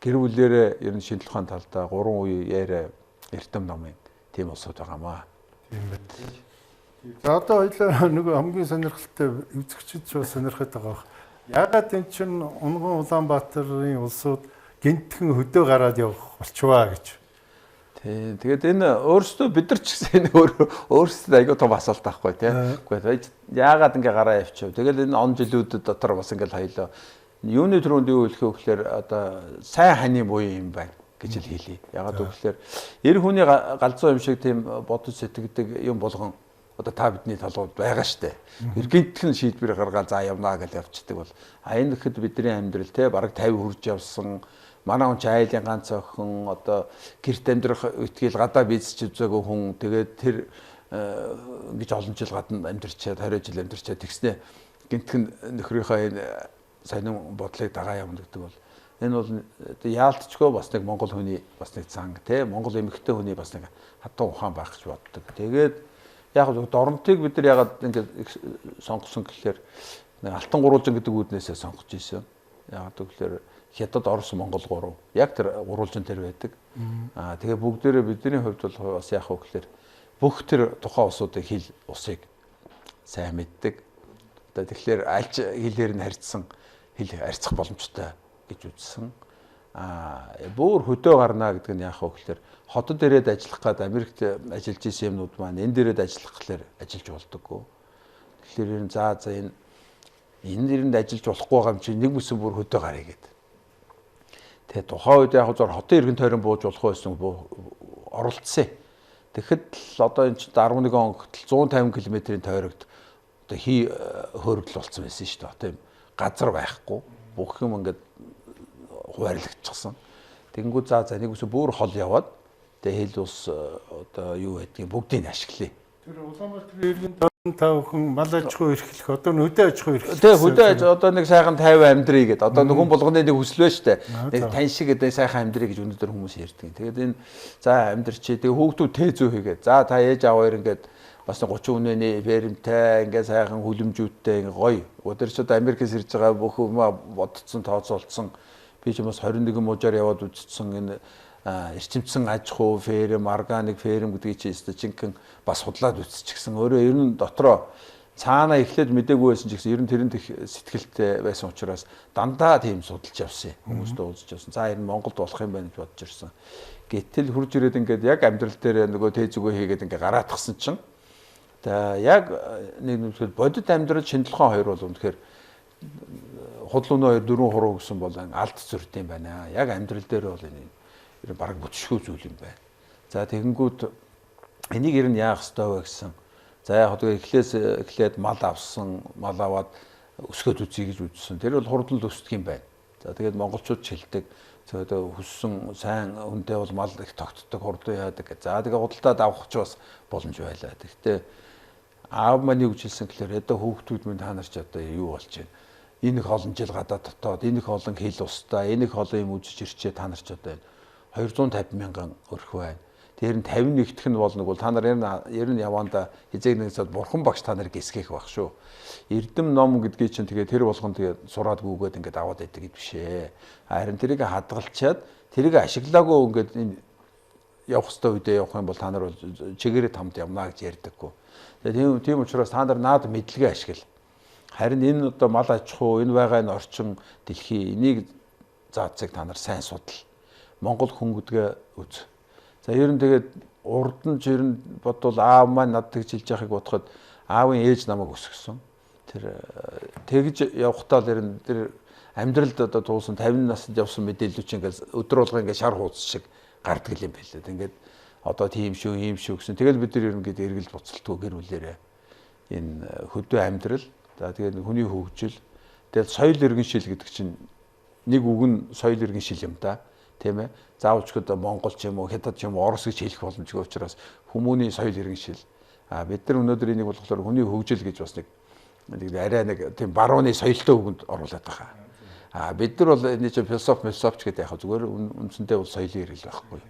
гэр бүлээрээ ер нь шинжлэх ухааны талдаа 3 үе яриа эрдэм номын тийм улсууд байгаамаа. Тийм байна. За одоо хоёлаа нөгөө хамгийн сонирхолтой үзэгчид ч бас сонирхоод байгаа. Яагаад энэ чинь Унган Улаанбаатарын улсууд гинтхэн хөдөө гараад явах болчихваа гэж. Тийм. Тэгээд энэ өөрсдөө бид нар ч гэсэн өөрсдөө айгүй том асуулт байхгүй тийм. Гэхдээ яагаад ингэ гараа явчихв. Тэгэл энэ он жилүүдэд дотор бас ингээл хоёлоо юуны төрөнд юу хэлэх вэ гэхээр одоо сайн ханы буян юм байна гэж л хэлье. Яагаад гэвэл эр хүний галзуу юм шиг тийм бодож сэтгэдэг юм болгон одоо та бидний толгойд байгаа штэ. Гинтхэн шийдвэр гаргаад за явнаа гэж явцдаг бол энэ гэхэд бидний амьдрал те бараг 50 хүрж явсан манай хүн ч айлын ганц охин одоо гэрт амьдрах үтгэл гадаа бийцч үзээгүй хүн тэгээд тэр ингэж олон жил гадна амьдарчаад 20 жил амьдарчаад тэгснэ гинтхэн нөхрийнхөө энэ сонин бодлыг дагаа явна гэдэг бол энэ бол яалтчгүй бас нэг монгол хүний бас нэг цанг те монгол эмэгтэй хүний бас нэг хатан ухаан байх гэж боддог. Тэгээд яг дорнотыг бид нар ягаад ингэ сонгосон гэхээр нэг алтан гурвалжин гэдэг үүднээсээ сонгож ийсэн. Ягаад гэвэл Хятад, Орос, Монгол гурав. Яг тэр гурвалжин тэр байдаг. Тэгээ бүгдээрээ бидний хувьд бол бас яах вэ гэхээр бүх тэр тухайн улсуудын хэл усыг сайн мэддэг. Одоо тэгэхээр альж хэлээр нь харьцсан хэл харьцах боломжтой гэж үзсэн. Бүр хөдөө гарна гэдэг нь яах вэ гэхээр хотод ирээд ажиллах гээд Америкт ажиллаж исэн юмнууд маань энэ дээрээ ажиллах гэхээр ажиллаж болдоггүй. Тэгэхээр энэ за энэ дэрэнд ажиллаж болохгүй байгаа юм чинь нэг бүсэн бүр хөдөө гарыг гэдэг. Тэгээ тухайн үед яг зур хотын иргэн тойрон бууж болох байсан оролцсон. Тэгэхэд л одоо энэ чинь 11 он гэтэл 150 км-ийн тойрогт одоо хөөргөл болсон байсан шүү дээ. Одоо юм газар байхгүй. Бүх юм ингээд хуваарлагдчихсан. Тэнгүү за нэг үсэ бүр хол яваад тэгээ хэл ус одоо юу байдгийг бүгдийг ашиглая. Тэр Улаанбаатарын иргэн тойрон та бүхэн мал аж ахуй эрхлэх одоо хөдөө аж ахуй эрхлэх. Тэгээ хөдөө аж одоо нэг сайхан 50 амьдрий гэдэг. Одоо хүн болгоны нэг хүсэл байна шүү дээ. Нэг тань шиг гэдэг сайхан амьдрий гэж өнөөдөр хүмүүс ярьдаг. Тэгээд энэ за амьдрчээ тэгээ хүүхдүүд тээ зөө хийгээд за та ээж аав хоёр ингээд бас 30 үнэний фермтэй ингээд сайхан хүлэмжүүдтэй ингээд гоё. Өдөр ч одоо Америкээс ирж байгаа бүх юм бодцсон тооцоолцсон. Би ч юм бас 21 мужаар яваад үзсэн энэ эрчимцэн аж ахуй ферм, органик ферм гэдгийг чи жинхэнэ бас судлаад үзчихсэн. Өөрөө ер нь дотроо цаана эхлээд мдэггүй байсан ч гэсэн ер нь тэрэнд их сэтгэлтэй байсан учраас дандаа тийм судалж явсан. Хүмүүстээ уулзж явсан. За ер нь Монголд болох юм байна гэж бодож ирсэн. Гэтэл хурж ирээд ингээд яг амьдрал дээр нөгөө тээзүгөө хийгээд ингээд гараадахсан чинь яг нэг нь бодит амьдрал шинжилгээний хоёр бол үнэхээр худлууны 2 4 хуруу гэсэн бол алд зүрт юм байна. Яг амьдрал дээр бол энэ бараг бүтшгүй зүйл юм байна. За тэгэнгүүт энийг ер нь яах ёстой вэ гэсэн. За яг тэгээ эхлээд мал авсан, мал аваад өсгөөд үзье гэж үзсэн. Тэр бол хурдан л өсдөг юм байна. За тэгээд монголчууд ч хэлдэг. Тэгээд хүссэн сайн хүнтэй бол мал их тогтдог, хурдан яадаг. За тэгээ худалдаад авах ч бас боломж байлаа. Гэхдээ аав маань юу гэж хэлсэн гэхээр одоо хүүхдүүд минь та нар ч одоо юу болж байна. Энэ их олон жил гадаад дотоод, энэ их олон хил устай, энэ их олон юм үзэж ирчээ та нар ч одоо 250 мянган өрх байна. Тэр нь 51-х нь бол нэг бол та нар ер нь яванда хизээг нэг цаад бурхан багш та нарыг эсгэх байх шүү. Эрдэм ном гэдгийг чинь тэгээ тэр болгон тэгээ сураад гүгээд ингээд аваад байдаг гэд бишээ. Харин тэрийг хадгалчаад тэрийг ашиглаагүй ингээд энэ явах хэвээр үедээ явах юм бол та нар бол чигээрээ тамд явна гэж ярьдаггүй. Тэгээ тийм учраас та нар наад мэдлэгээ ашигла. Харин энэ одоо мал аж ахуй, энэ байгаа энэ орчин дэлхий энийг заацыг та нар сайн судал. Монгол хүн гэдгээ үз. За ер нь тэгээд урд нь ер нь бодвол аав маань над тэгж хэлж яхахыг бодоход аавын ээж намайг өсгсөн. Тэр тэгж явхтаа л ер нь тэр амьдралд одоо туулсан 50 наснд явсан мэдээлэл чинь ингээд өдөр болго ингээд шар хууц шиг гардаг юм байлээ. Ингээд одоо тийм шүү, ийм шүү гэсэн. Тэгэл бид нар ер нь ингээд эргэлж буцалтгүй гэр бүлээрээ энэ хөдөө амьдрал. За тэгээд хүний хөгжил. Тэгэл соёл иргэншил гэдэг чинь нэг үг нь соёл иргэншил юм да. Тийм ээ. Заавалч одоо Монгол ч юм уу, Хятад ч юм уу, Орос гэж хэлэх боломжгүй учраас хүмүүний соёл иргэншил. Бид нар өнөөдөр энийг болохоор хүний хөгжил гэж бас нэг арай нэг тийм барууны соёлтой үгэнд оруулаад байгаа. Бид нар бол энэ чинь философч гэдэг яг зүгээр үндсэндээ бол соёлын иргэл байхгүй.